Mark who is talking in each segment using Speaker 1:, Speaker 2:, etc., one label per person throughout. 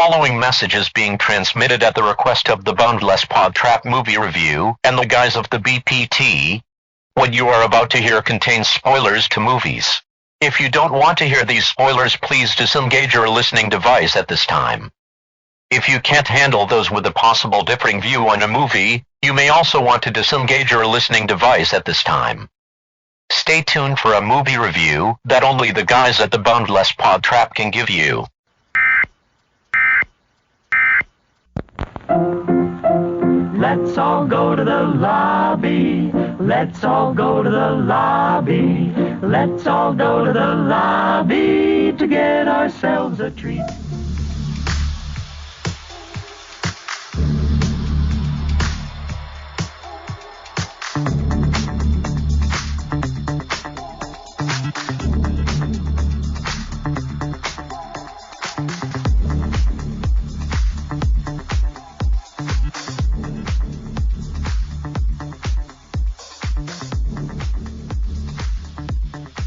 Speaker 1: following message is being transmitted at the request of the Boundless PodTrap movie review and the guys of the BPT. What you are about to hear contains spoilers to movies. If you don't want to hear these spoilers, please disengage your listening device at this time. If you can't handle those with a possible differing view on a movie, you may also want to disengage your listening device at this time. Stay tuned for a movie review that only the guys at the Boundless PodTrap can give you.
Speaker 2: Let's all go to the lobby. Let's all go to the lobby. Let's all go to the lobby to get ourselves a treat.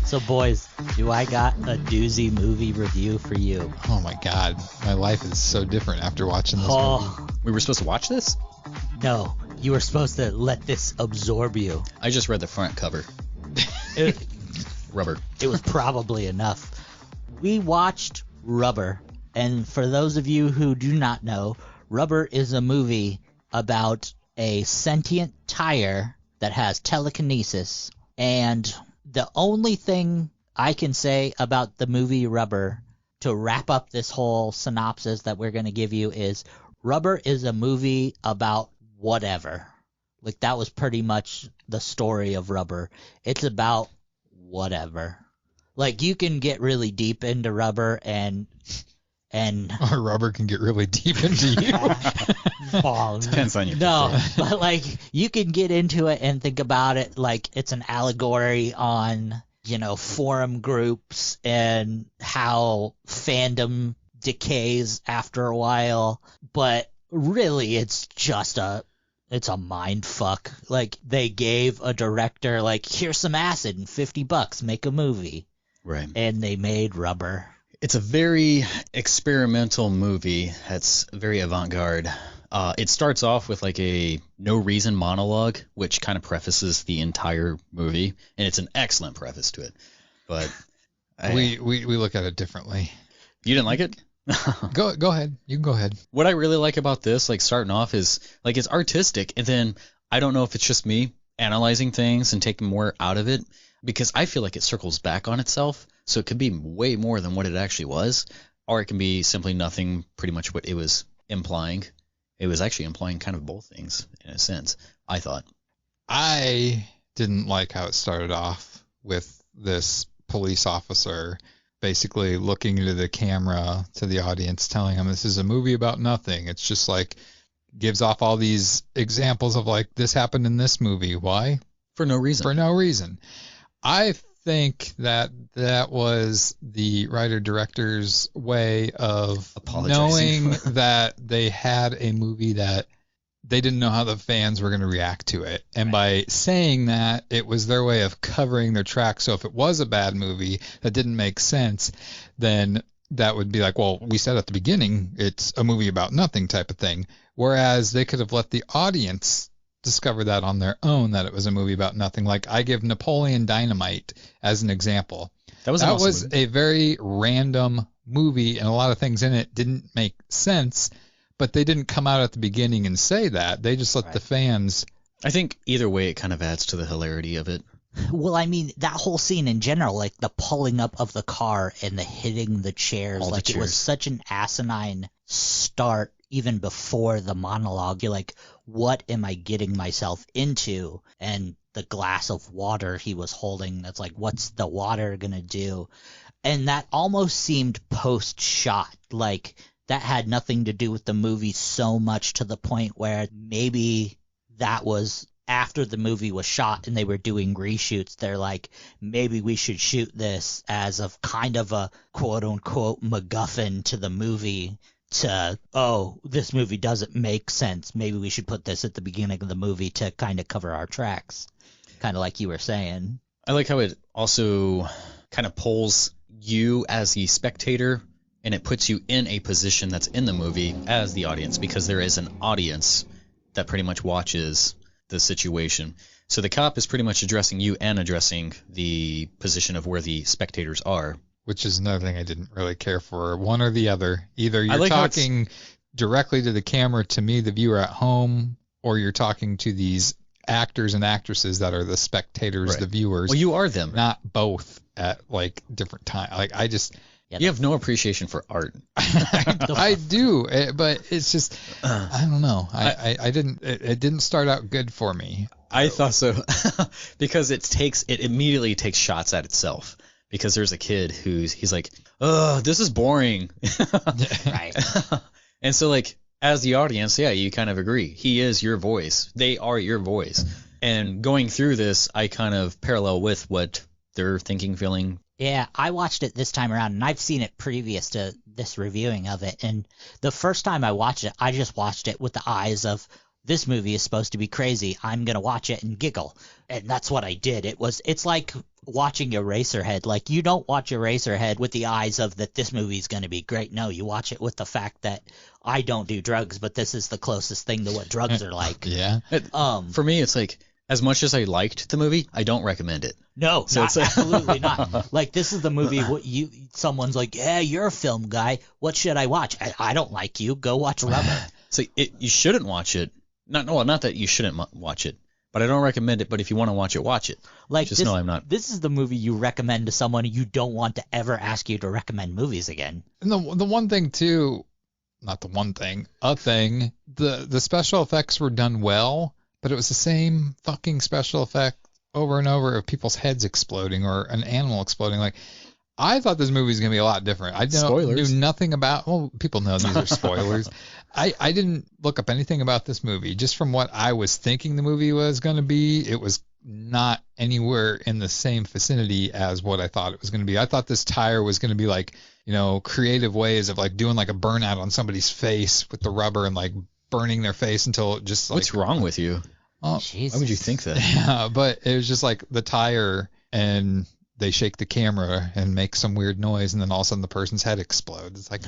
Speaker 3: So, boys, do I got a doozy movie review for you?
Speaker 4: Oh my god, my life is so different after watching this movie.
Speaker 5: We were supposed to watch this?
Speaker 3: No, you were supposed to let this absorb you.
Speaker 5: I just read the front cover. Rubber.
Speaker 3: It was probably enough. We watched Rubber, and for those of you who do not know, Rubber is a movie about a sentient tire that has telekinesis, and the only thing I can say about the movie Rubber to wrap up this whole synopsis that we're going to give you is Rubber is a movie about whatever. Like, that was pretty much the story of Rubber. It's about whatever. Like, you can get really deep into Rubber and
Speaker 4: Or Rubber can get really deep into you.
Speaker 5: Depends on your
Speaker 3: No, but like, you can get into it and think about it like it's an allegory on, forum groups and how fandom decays after a while. But really, it's a mind fuck. Like, they gave a director, like, here's some acid and $50, make a movie.
Speaker 5: Right.
Speaker 3: And they made Rubber.
Speaker 5: It's a very experimental movie that's very avant-garde. It starts off with like a no-reason monologue, which kind of prefaces the entire movie, and it's an excellent preface to it. But
Speaker 4: we look at it differently.
Speaker 5: You didn't like it?
Speaker 4: Go ahead. You can go ahead.
Speaker 5: What I really like about this, like starting off, is like it's artistic, and then I don't know if it's just me analyzing things and taking more out of it, because I feel like it circles back on itself. So it could be way more than what it actually was, or it can be simply nothing, pretty much what it was implying. It was actually implying kind of both things, in a sense, I thought.
Speaker 4: I didn't like how it started off with this police officer basically looking into the camera to the audience, telling them this is a movie about nothing. It's just like, gives off all these examples of like, this happened in this movie. Why?
Speaker 5: For no reason.
Speaker 4: For no reason. I think that was the writer-director's way of knowing that they had a movie that they didn't know how the fans were going to react to it. And by saying that, it was their way of covering their tracks. So if it was a bad movie that didn't make sense, then that would be like, well, we said at the beginning it's a movie about nothing type of thing. Whereas they could have let the audience discover that on their own, that it was a movie about nothing. Like, I give Napoleon Dynamite as an example. That was a very random movie, and a lot of things in it didn't make sense, but they didn't come out at the beginning and say that. They just let the fans...
Speaker 5: I think either way it kind of adds to the hilarity of it.
Speaker 3: Well, I mean, that whole scene in general, like the pulling up of the car and the hitting the chairs, it was such an asinine start even before the monologue. You're like, what am I getting myself into? And the glass of water he was holding, that's like, what's the water gonna do? And that almost seemed post-shot, like that had nothing to do with the movie so much, to the point where maybe that was after the movie was shot and they were doing reshoots. They're like, maybe we should shoot this as a kind of a quote-unquote MacGuffin to the movie, to, oh, this movie doesn't make sense, maybe we should put this at the beginning of the movie to kind of cover our tracks, kind of like you were saying.
Speaker 5: I like how it also kind of pulls you as the spectator and it puts you in a position that's in the movie as the audience, because there is an audience that pretty much watches the situation. So the cop is pretty much addressing you and addressing the position of where the spectators are.
Speaker 4: Which is another thing I didn't really care for. One or the other. Either you're talking directly to the camera, to me, the viewer at home, or you're talking to these actors and actresses that are the spectators, the viewers.
Speaker 5: Well, you are them.
Speaker 4: Not both at like different times. Like I just...
Speaker 5: You have no appreciation for art.
Speaker 4: I do, but it's just, I don't know. I didn't, it didn't start out good for me.
Speaker 5: I thought so. Because it immediately takes shots at itself. Because there's a kid he's like, oh, this is boring.
Speaker 3: Right.
Speaker 5: And so like, as the audience, yeah, you kind of agree. He is your voice. They are your voice. And going through this, I kind of parallel with what they're thinking, feeling.
Speaker 3: Yeah, I watched it this time around, and I've seen it previous to this reviewing of it. And the first time I watched it, I just watched it with the eyes of, this movie is supposed to be crazy. I'm going to watch it and giggle. And that's what I did. It's like watching Eraserhead. Like, you don't watch Eraserhead with the eyes of that this movie is going to be great. No, you watch it with the fact that I don't do drugs, but this is the closest thing to what drugs are like.
Speaker 4: Yeah.
Speaker 5: For me, it's like, as much as I liked the movie, I don't recommend it.
Speaker 3: No, so absolutely not. Like, this is the movie someone's like, yeah, you're a film guy. What should I watch? I don't like you. Go watch Rubber.
Speaker 5: So you shouldn't watch it. Not that you shouldn't watch it, but I don't recommend it. But if you want to watch it.
Speaker 3: Like,
Speaker 5: just know I'm not.
Speaker 3: This is the movie you recommend to someone you don't want to ever ask you to recommend movies again.
Speaker 4: And the one thing too, not the one thing, the special effects were done well. But it was the same fucking special effect over and over of people's heads exploding or an animal exploding. Like, I thought this movie was going to be a lot different. I knew nothing about... Well, people know these are spoilers. I didn't look up anything about this movie. Just from what I was thinking the movie was going to be, it was not anywhere in the same vicinity as what I thought it was going to be. I thought this tire was going to be like, creative ways of like doing like a burnout on somebody's face with the rubber and like burning their face until it just like...
Speaker 5: What's wrong with you?
Speaker 4: Oh,
Speaker 3: Jesus.
Speaker 5: Why would you think that?
Speaker 4: Yeah, but it was just like the tire, and they shake the camera and make some weird noise, and then all of a sudden the person's head explodes. It's like,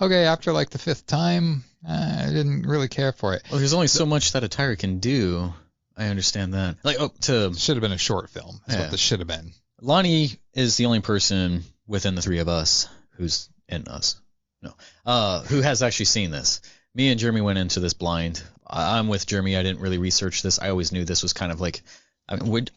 Speaker 4: okay, after like the fifth time, I didn't really care for it.
Speaker 5: Well, there's only so much that a tire can do. I understand that. Like,
Speaker 4: should have been a short film. That's what this should have been.
Speaker 5: Lonnie is the only person within the three of us who's in us. No. Who has actually seen this. Me and Jeremy went into this blind. I'm with Jeremy. I didn't really research this. I always knew this was kind of like, I would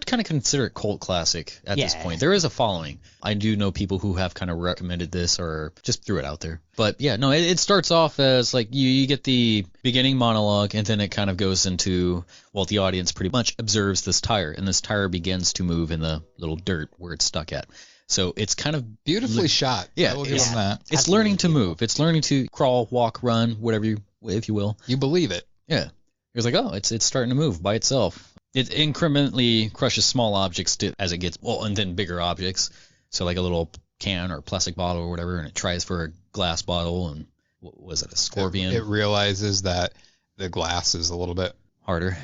Speaker 5: kind of consider it cult classic at this point. There is a following. I do know people who have kind of recommended this or just threw it out there. But yeah, no, it starts off as like you get the beginning monologue, and then it kind of goes into, well, the audience pretty much observes this tire, and this tire begins to move in the little dirt where it's stuck at. So it's kind of
Speaker 4: beautifully shot.
Speaker 5: Yeah,
Speaker 4: I will give them that.
Speaker 5: It's learning to move. It's learning to crawl, walk, run, whatever if you will.
Speaker 4: You believe it.
Speaker 5: Yeah. It's like, oh, it's starting to move by itself. It incrementally crushes small objects as it gets, and then bigger objects. So like a little can or plastic bottle or whatever, and it tries for a glass bottle, and what was it, a scorpion?
Speaker 4: It realizes that the glass is a little bit
Speaker 5: harder,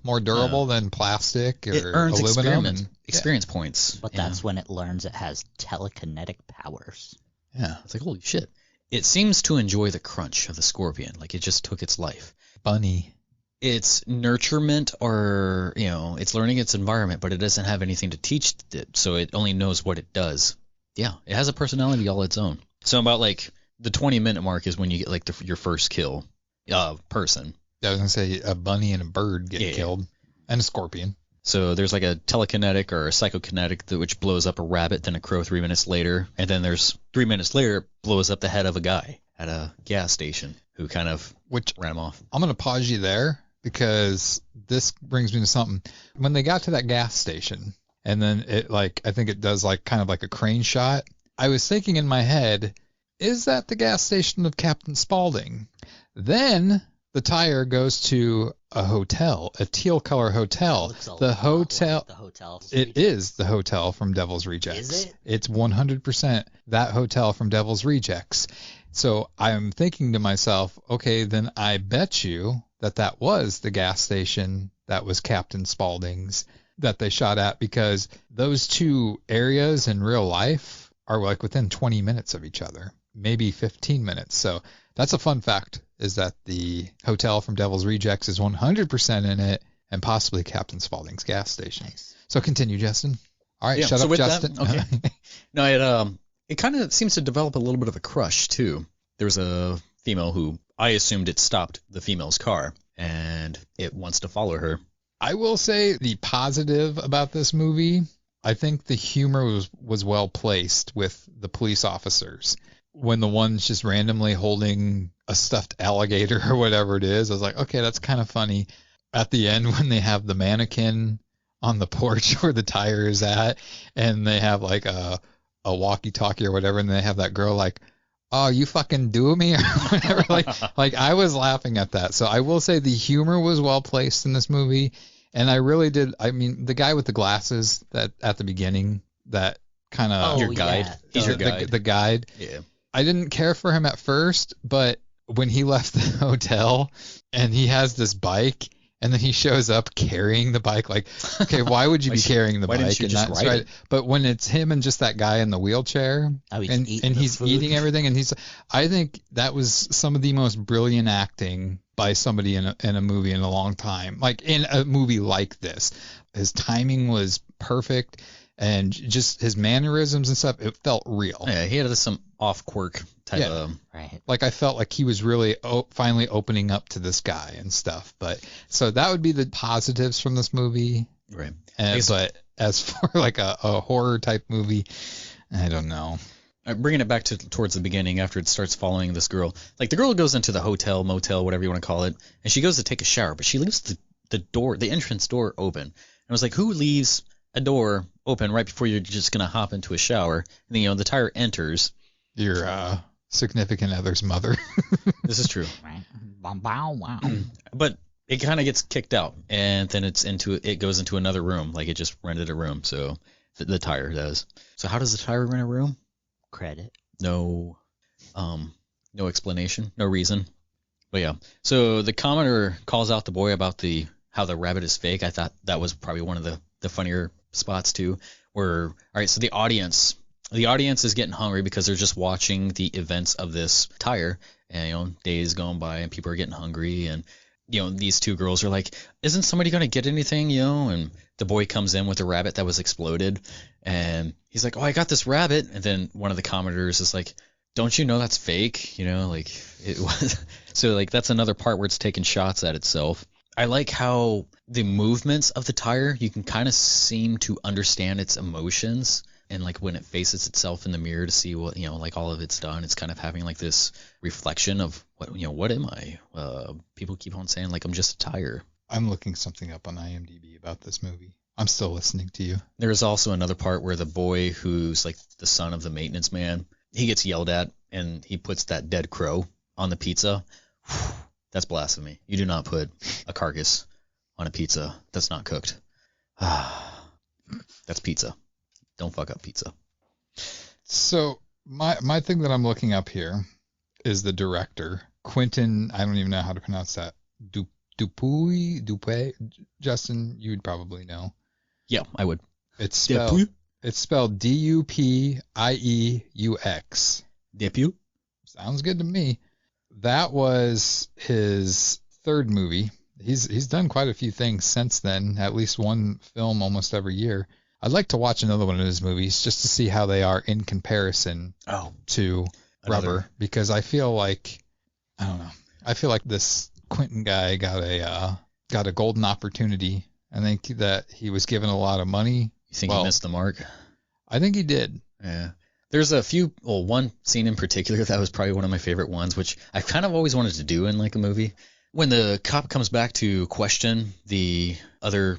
Speaker 4: more durable than plastic or
Speaker 5: it earns
Speaker 4: aluminum.
Speaker 5: Experience points.
Speaker 3: But that's when it learns it has telekinetic powers.
Speaker 5: Yeah. It's like, holy shit. It seems to enjoy the crunch of the scorpion, like it just took its life.
Speaker 4: Bunny.
Speaker 5: It's nurturement, or, it's learning its environment, but it doesn't have anything to teach it, so it only knows what it does. Yeah, it has a personality all its own. So about like the 20-minute mark is when you get like your first kill person.
Speaker 4: I was going to say a bunny and a bird get killed, and a scorpion.
Speaker 5: So there's like a telekinetic or a psychokinetic which blows up a rabbit, then a crow 3 minutes later, and then there's 3 minutes later blows up the head of a guy at a gas station who kind of ran him off.
Speaker 4: I'm going to pause you there because this brings me to something. When they got to that gas station, and then I think it does like kind of like a crane shot, I was thinking in my head, is that the gas station of Captain Spaulding? Then the tire goes to a hotel, a teal color hotel. The hotel. It is the hotel from Devil's Rejects.
Speaker 3: Is it?
Speaker 4: It's 100% that hotel from Devil's Rejects. So I'm thinking to myself, okay, then I bet you that was the gas station that was Captain Spaulding's that they shot at, because those two areas in real life are like within 20 minutes of each other. maybe 15 minutes. So that's a fun fact, is that the hotel from Devil's Rejects is 100% in it, and possibly Captain Spaulding's gas station. Nice. So continue, Justin. All right, shut up, Justin.
Speaker 5: Okay. No, it kind of seems to develop a little bit of a crush, too. There was a female who I assumed it stopped the female's car, and it wants to follow her.
Speaker 4: I will say the positive about this movie, I think the humor was well placed with the police officers. When the one's just randomly holding a stuffed alligator or whatever it is, I was like, okay, that's kind of funny. At the end, when they have the mannequin on the porch where the tire is at, and they have like a walkie-talkie or whatever, and they have that girl like, oh, you fucking do me or whatever. like I was laughing at that. So I will say the humor was well placed in this movie. And I really did. I mean, the guy with the glasses that at the beginning, that kind of
Speaker 5: your guide.
Speaker 3: Yeah.
Speaker 5: He's your guide.
Speaker 4: The guide.
Speaker 5: Yeah.
Speaker 4: I didn't care for him at first, but when he left the hotel and he has this bike, and then he shows up carrying the bike, like, okay, why would you be carrying the bike?
Speaker 5: Didn't you just ride it?
Speaker 4: But when it's him and just that guy in the wheelchair, he's eating everything, and I think that was some of the most brilliant acting by somebody in a movie in a long time. Like in a movie like this, his timing was perfect, and just his mannerisms and stuff, it felt real.
Speaker 5: Yeah, he had some off quirk type of.
Speaker 3: Right.
Speaker 4: Like I felt like he was really finally opening up to this guy and stuff. But so that would be the positives from this movie.
Speaker 5: Right.
Speaker 4: But as for like a horror type movie, I don't know.
Speaker 5: Bringing it back towards the beginning, after it starts following this girl, like the girl goes into the hotel, motel, whatever you want to call it, and she goes to take a shower, but she leaves the entrance door open. And I was like, who leaves a door open right before you're just gonna hop into a shower? And then the tire enters.
Speaker 4: Your significant other's mother.
Speaker 5: This is true.
Speaker 3: Wow.
Speaker 5: But it kind of gets kicked out, and then it goes into another room, like it just rented a room. So the tire does. So how does the tire rent a room?
Speaker 3: Credit.
Speaker 5: No explanation, no reason. But yeah, so the commenter calls out the boy about how the rabbit is fake. I thought that was probably one of the funnier spots too. Where, all right, so the audience is getting hungry because they're just watching the events of this tire, and days going by and people are getting hungry, and these two girls are like, isn't somebody gonna get anything, and the boy comes in with a rabbit that was exploded, and he's like, oh, I got this rabbit, and then one of the commenters is like, don't you know that's fake? Like it was. So like that's another part where it's taking shots at itself. I like how the movements of the tire, you can kind of seem to understand its emotions, and like when it faces itself in the mirror to see what like all of it's done, it's kind of having like this reflection of what am I? People keep on saying like I'm just a tire.
Speaker 4: I'm looking something up on IMDb about this movie. I'm still listening to you.
Speaker 5: There's also another part where the boy, who's like the son of the maintenance man, he gets yelled at, and he puts that dead crow on the pizza. That's blasphemy. You do not put a carcass on a pizza that's not cooked. That's pizza. Don't fuck up pizza.
Speaker 4: So my thing that I'm looking up here is the director, Quentin. I don't even know how to pronounce that. Dupuy. Justin, you'd probably know.
Speaker 5: Yeah, I would.
Speaker 4: It's spelled Dupieux.
Speaker 5: Dupieux?
Speaker 4: Sounds good to me. That was his third movie. He's done quite a few things since then, at least one film almost every year. I'd like to watch another one of his movies just to see how they are in comparison to Rubber, because I feel like, I don't know, I feel like this Quentin guy got a golden opportunity. I think that he was given a lot of money.
Speaker 5: You think he missed the mark?
Speaker 4: I think he did.
Speaker 5: Yeah. There's one scene in particular that was probably one of my favorite ones, which I kind of always wanted to do in like a movie. When the cop comes back to question the other,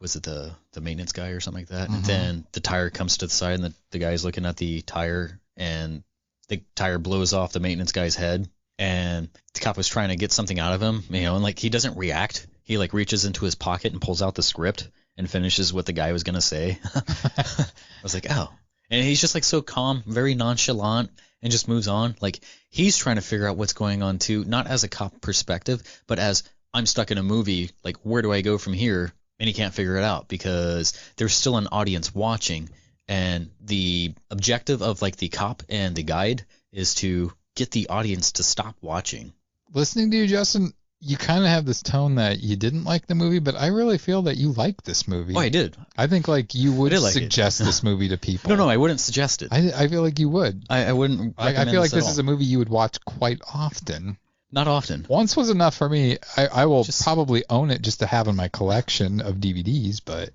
Speaker 5: was it the maintenance guy or something like that? Mm-hmm. And then the tire comes to the side, and the guy's looking at the tire, and the tire blows off the maintenance guy's head, and the cop was trying to get something out of him, and like he doesn't react. He like reaches into his pocket and pulls out the script and finishes what the guy was going to say. I was like, oh. And he's just like so calm, very nonchalant, and just moves on. Like he's trying to figure out what's going on too, not as a cop perspective, but as I'm stuck in a movie, like where do I go from here? And he can't figure it out because there's still an audience watching, and the objective of like the cop and the guide is to get the audience to stop watching.
Speaker 4: Listening to you, Justin, you kind of have this tone that you didn't like the movie, but I really feel that you like this movie.
Speaker 5: Oh, I did.
Speaker 4: I think like you would suggest this movie to people.
Speaker 5: No, I wouldn't suggest it.
Speaker 4: I feel like you would.
Speaker 5: I wouldn't.
Speaker 4: I feel like this is a movie you would watch quite often.
Speaker 5: Not often.
Speaker 4: Once was enough for me. I will probably own it just to have in my collection of DVDs, but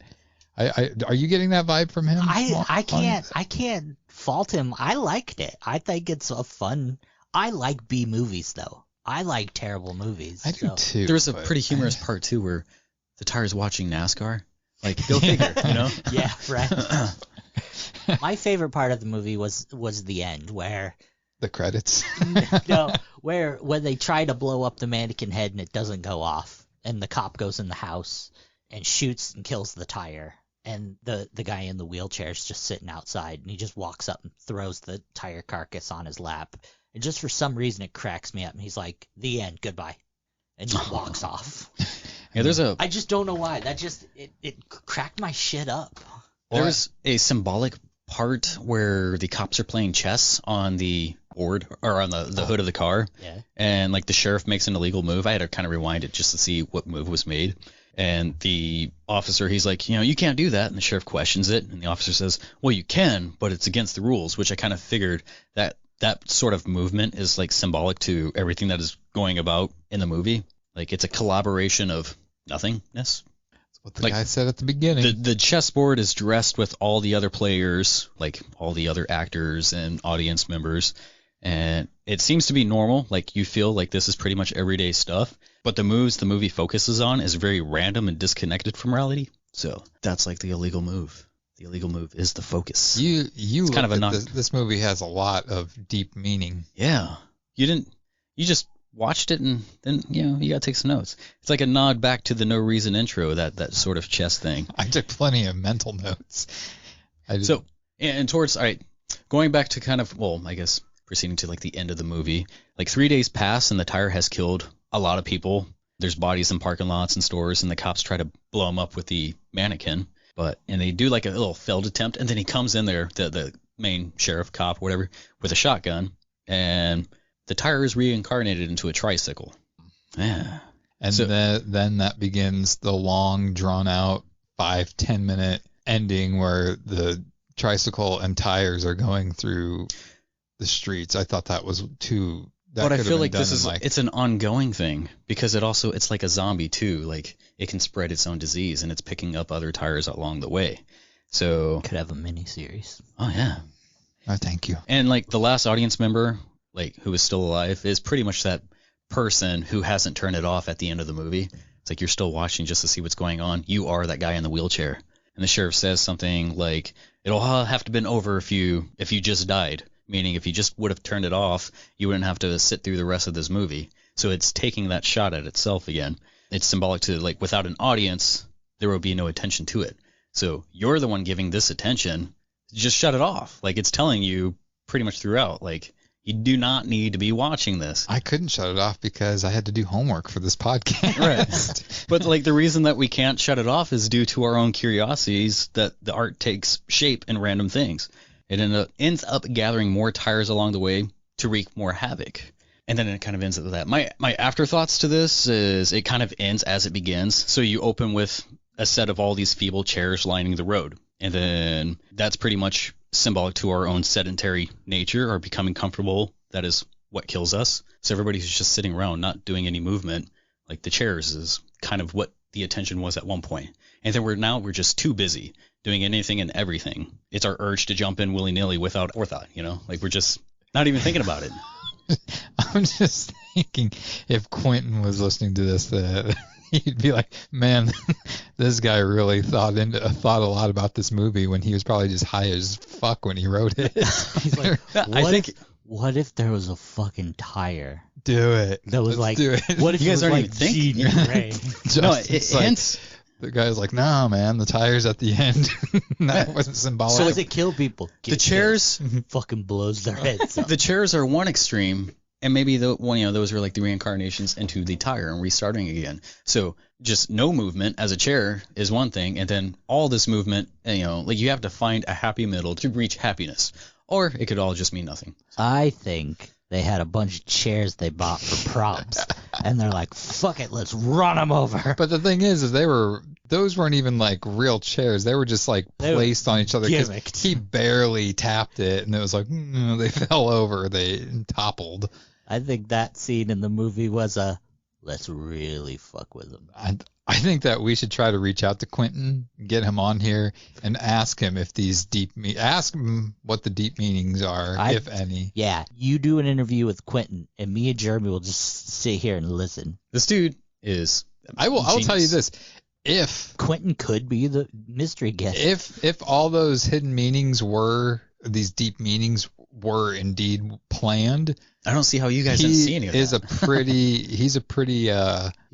Speaker 4: are you getting that vibe from him?
Speaker 3: I can't fault him. I liked it. I think it's a fun. I like B movies though. I like terrible movies.
Speaker 4: I do too.
Speaker 5: There was a pretty humorous part too where the tire's watching NASCAR. Like, go figure, you know?
Speaker 3: Yeah, right. My favorite part of the movie was the end where
Speaker 4: the credits.
Speaker 3: No, when they try to blow up the mannequin head and it doesn't go off, and the cop goes in the house and shoots and kills the tire, and the guy in the wheelchair is just sitting outside, and he just walks up and throws the tire carcass on his lap. And just for some reason, it cracks me up. And he's like, "The end, goodbye," and just walks off.
Speaker 5: Yeah,
Speaker 3: I just don't know why. That just it cracked my shit up.
Speaker 5: There's a symbolic part where the cops are playing chess on the board or on the hood of the car.
Speaker 3: Yeah.
Speaker 5: And like the sheriff makes an illegal move. I had to kind of rewind it just to see what move was made. And the officer, he's like, you can't do that. And the sheriff questions it. And the officer says, well, you can, but it's against the rules, which I kind of figured that sort of movement is like symbolic to everything that is going about in the movie. Like it's a collaboration of nothingness.
Speaker 4: That's what the guy said at the beginning.
Speaker 5: The chessboard is dressed with all the other players, like all the other actors and audience members. And it seems to be normal. Like you feel like this is pretty much everyday stuff. But the moves the movie focuses on is very random and disconnected from reality. So that's like the illegal move. The illegal move is the focus.
Speaker 4: You kind of this movie has a lot of deep meaning.
Speaker 5: Yeah. You just watched it and then, you got to take some notes. It's like a nod back to the No Reason intro, that sort of chess thing.
Speaker 4: I took plenty of mental notes.
Speaker 5: So, and towards, all right, going back to kind of, well, I guess proceeding to like the end of the movie, like 3 days pass and the tire has killed a lot of people. There's bodies in parking lots and stores and the cops try to blow them up with the mannequin. And they do like a little failed attempt, and then he comes in there, the main sheriff, cop, whatever, with a shotgun, and the tire is reincarnated into a tricycle. Yeah.
Speaker 4: And then that begins the long, drawn-out 5-10 minute ending where the tricycle and tires are going through the streets. I thought that was too...
Speaker 5: But I feel like it's an ongoing thing because it's like a zombie too. Like it can spread its own disease and it's picking up other tires along the way. So
Speaker 3: could have a mini series.
Speaker 5: Oh yeah.
Speaker 4: Oh, thank you.
Speaker 5: And like the last audience member, like who is still alive, is pretty much that person who hasn't turned it off at the end of the movie. It's like you're still watching just to see what's going on. You are that guy in the wheelchair. And the sheriff says something like, "It'll have to been over if you just died." Meaning if you just would have turned it off, you wouldn't have to sit through the rest of this movie. So it's taking that shot at itself again. It's symbolic to, like, without an audience, there will be no attention to it. So you're the one giving this attention. Just shut it off. Like, it's telling you pretty much throughout, like, you do not need to be watching this.
Speaker 4: I couldn't shut it off because I had to do homework for this podcast.
Speaker 5: Right. But, like, the reason that we can't shut it off is due to our own curiosities that the art takes shape in random things. It ends up gathering more tires along the way to wreak more havoc. And then it kind of ends with that. My afterthoughts to this is it kind of ends as it begins. So you open with a set of all these feeble chairs lining the road. And then that's pretty much symbolic to our own sedentary nature or becoming comfortable. That is what kills us. So everybody's just sitting around, not doing any movement. Like the chairs is kind of what the attention was at one point. And then we're just too busy doing anything and everything. It's our urge to jump in willy-nilly without forethought, like we're just not even thinking about it.
Speaker 4: I'm just thinking if Quentin was listening to this, he'd be like, man, this guy really thought a lot about this movie when he was probably just high as fuck when he wrote it.
Speaker 3: He's like, what if there was a fucking tire?
Speaker 4: Do it.
Speaker 3: That was
Speaker 4: Let's do it.
Speaker 3: What if
Speaker 5: you guys
Speaker 3: aren't
Speaker 5: even thinking?
Speaker 4: No, it hints. The guy's like, no, man, the tire's at the end. That wasn't symbolic.
Speaker 3: So does it kill people?
Speaker 5: The chairs
Speaker 3: fucking blows their heads up.
Speaker 5: The chairs are one extreme, and maybe those are like the reincarnations into the tire and restarting again. So just no movement as a chair is one thing, and then all this movement, like you have to find a happy middle to reach happiness. Or it could all just mean nothing.
Speaker 3: I think they had a bunch of chairs they bought for props, and they're like, fuck it, let's run them over.
Speaker 4: But the thing is those weren't even like real chairs. They were just like placed on each other.
Speaker 3: Gimmicked.
Speaker 4: He barely tapped it, and it was like, they fell over. They toppled.
Speaker 3: I think that scene in the movie was let's really fuck with them.
Speaker 4: I think that we should try to reach out to Quentin, get him on here, and ask him if these ask him what the deep meanings are, if any.
Speaker 3: Yeah, you do an interview with Quentin, and me and Jeremy will just sit here and listen.
Speaker 5: This dude is.
Speaker 4: I'll tell you this: if
Speaker 3: Quentin could be the mystery guest,
Speaker 4: if all those hidden meanings these deep meanings were indeed planned,
Speaker 5: I don't see how you guys didn't see any of that.
Speaker 4: He's a pretty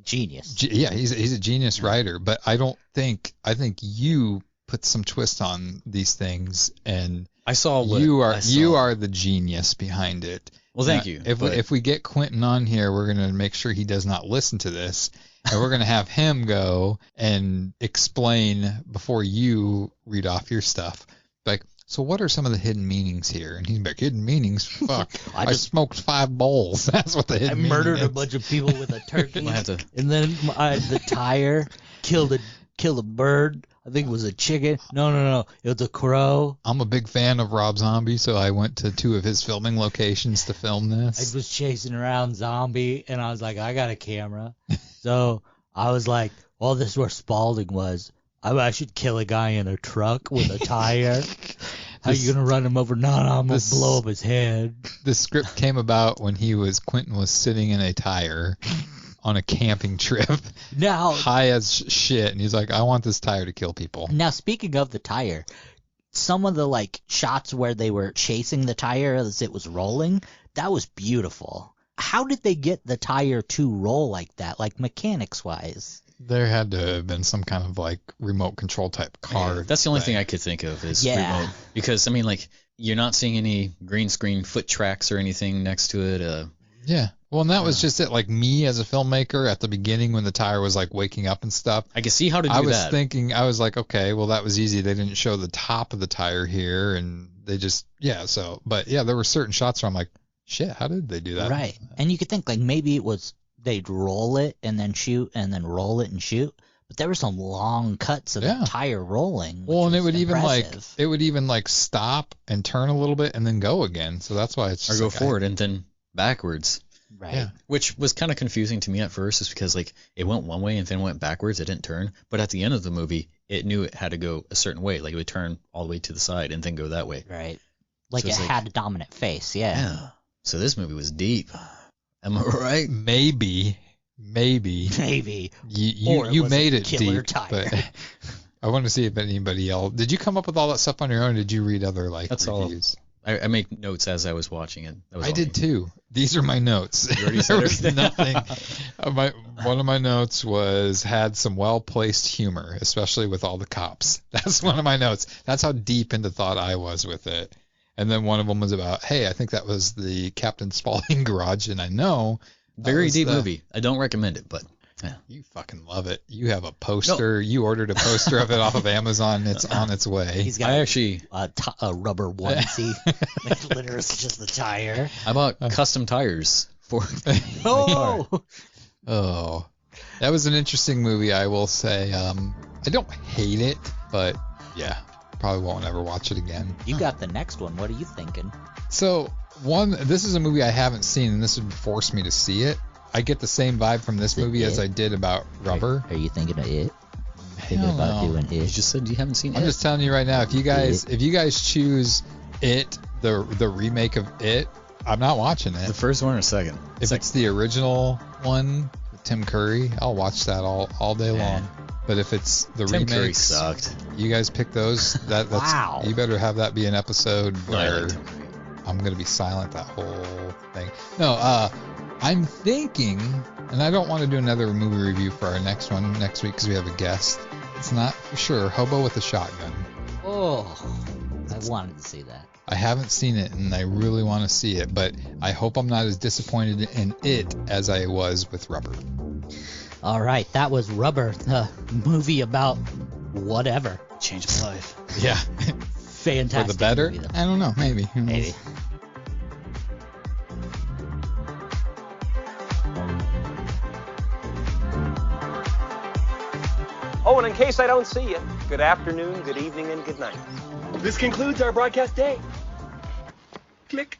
Speaker 3: genius.
Speaker 4: He's a genius writer, but I think you put some twist on these things, and you are the genius behind it.
Speaker 5: Well, thank you.
Speaker 4: If we get Quentin on here, we're gonna make sure he does not listen to this, and we're gonna have him go and explain before you read off your stuff. Like, so what are some of the hidden meanings here? And he's like, hidden meanings? Fuck. I smoked 5 bowls. That's what the hidden meaning is. I murdered
Speaker 3: a bunch of people with a turkey. And then the tire killed a bird. I think it was a chicken. No. It was a crow.
Speaker 4: I'm a big fan of Rob Zombie, so I went to 2 of his filming locations to film this.
Speaker 3: I was chasing around Zombie, and I was like, I got a camera. So I was like, well, this is where Spalding was. I should kill a guy in a truck with a tire. How you gonna run him over? No, I'm gonna blow up his head.
Speaker 4: The script came about when Quentin was sitting in a tire on a camping trip,
Speaker 3: now
Speaker 4: high as shit, and he's like, I want this tire to kill people.
Speaker 3: Now, speaking of the tire, some of the shots where they were chasing the tire as it was rolling, that was beautiful. How did they get the tire to roll like that, mechanics wise?
Speaker 4: There had to have been some kind of remote control type car.
Speaker 5: That's the only thing I could think of is remote. Because, you're not seeing any green screen foot tracks or anything next to it.
Speaker 4: Yeah. Well, and that was just it. Me as a filmmaker at the beginning when the tire was waking up and stuff.
Speaker 5: I could see how to do that.
Speaker 4: I was like, okay, well, that was easy. They didn't show the top of the tire here, and they just, but there were certain shots where I'm like, shit, how did they do that?
Speaker 3: Right. And you could think maybe it was they'd roll it and then shoot and then roll it and shoot. But there were some long cuts of the tire rolling.
Speaker 4: Well, and it would even stop and turn a little bit and then go again. So that's why it's just
Speaker 5: go forward and then backwards.
Speaker 3: Right. Yeah.
Speaker 5: Which was kind of confusing to me at first, is because it went one way and then went backwards. It didn't turn. But at the end of the movie, it knew it had to go a certain way. It would turn all the way to the side and then go that way.
Speaker 3: Right. So it had a dominant face. Yeah.
Speaker 5: So this movie was deep. Am I right?
Speaker 4: Maybe. You made it deep, tire. But I want to see if anybody else. Did you come up with all that stuff on your own, or did you read other
Speaker 5: That's
Speaker 4: reviews?
Speaker 5: All. I make notes as I was watching it.
Speaker 4: I did too. These are my notes.
Speaker 5: You already said everything.
Speaker 4: Nothing. One of my notes had some well-placed humor, especially with all the cops. That's one of my notes. That's how deep into thought I was with it. And then one of them was about, hey, I think that was the Captain Spaulding garage, and I know.
Speaker 5: Very deep movie. I don't recommend it, but yeah.
Speaker 4: You fucking love it. You have a poster. No. You ordered a poster of it off of Amazon. It's on its way.
Speaker 3: He's got a rubber onesie. Literally just the tire.
Speaker 5: I bought custom tires for
Speaker 3: Oh,
Speaker 4: that was an interesting movie, I will say. I don't hate it, but yeah. Probably won't ever watch it again.
Speaker 3: You got the next one. What are you thinking?
Speaker 4: So, this is a movie I haven't seen, and this would force me to see it. I get the same vibe from this movie as I did about Rubber.
Speaker 3: Are you thinking of it? Thinking about doing it?
Speaker 5: You just said you haven't seen it.
Speaker 4: I'm just telling you right now, if you guys choose it, the remake of it, I'm not watching it.
Speaker 5: The first one or second?
Speaker 4: If it's the original one with Tim Curry, I'll watch that all day long. But if it's the remakes,
Speaker 5: Tim Curry sucked.
Speaker 4: You guys pick those. That's
Speaker 3: wow.
Speaker 4: You better have that be an episode where I'm gonna be silent that whole thing. No, I'm thinking, and I don't want to do another movie review for our next one next week because we have a guest. It's not for sure. Hobo with a Shotgun.
Speaker 3: Oh, I wanted to see that.
Speaker 4: I haven't seen it, and I really want to see it, but I hope I'm not as disappointed in it as I was with Rubber.
Speaker 3: All right, that was Rubber, the movie about whatever.
Speaker 5: Changed my life.
Speaker 4: Yeah.
Speaker 3: fantastic
Speaker 4: for the better.
Speaker 3: movie,
Speaker 4: I don't know. Maybe.
Speaker 3: Maybe.
Speaker 6: Oh, and in case I don't see you, good afternoon, good evening, and good night.
Speaker 7: This concludes our broadcast day. Click.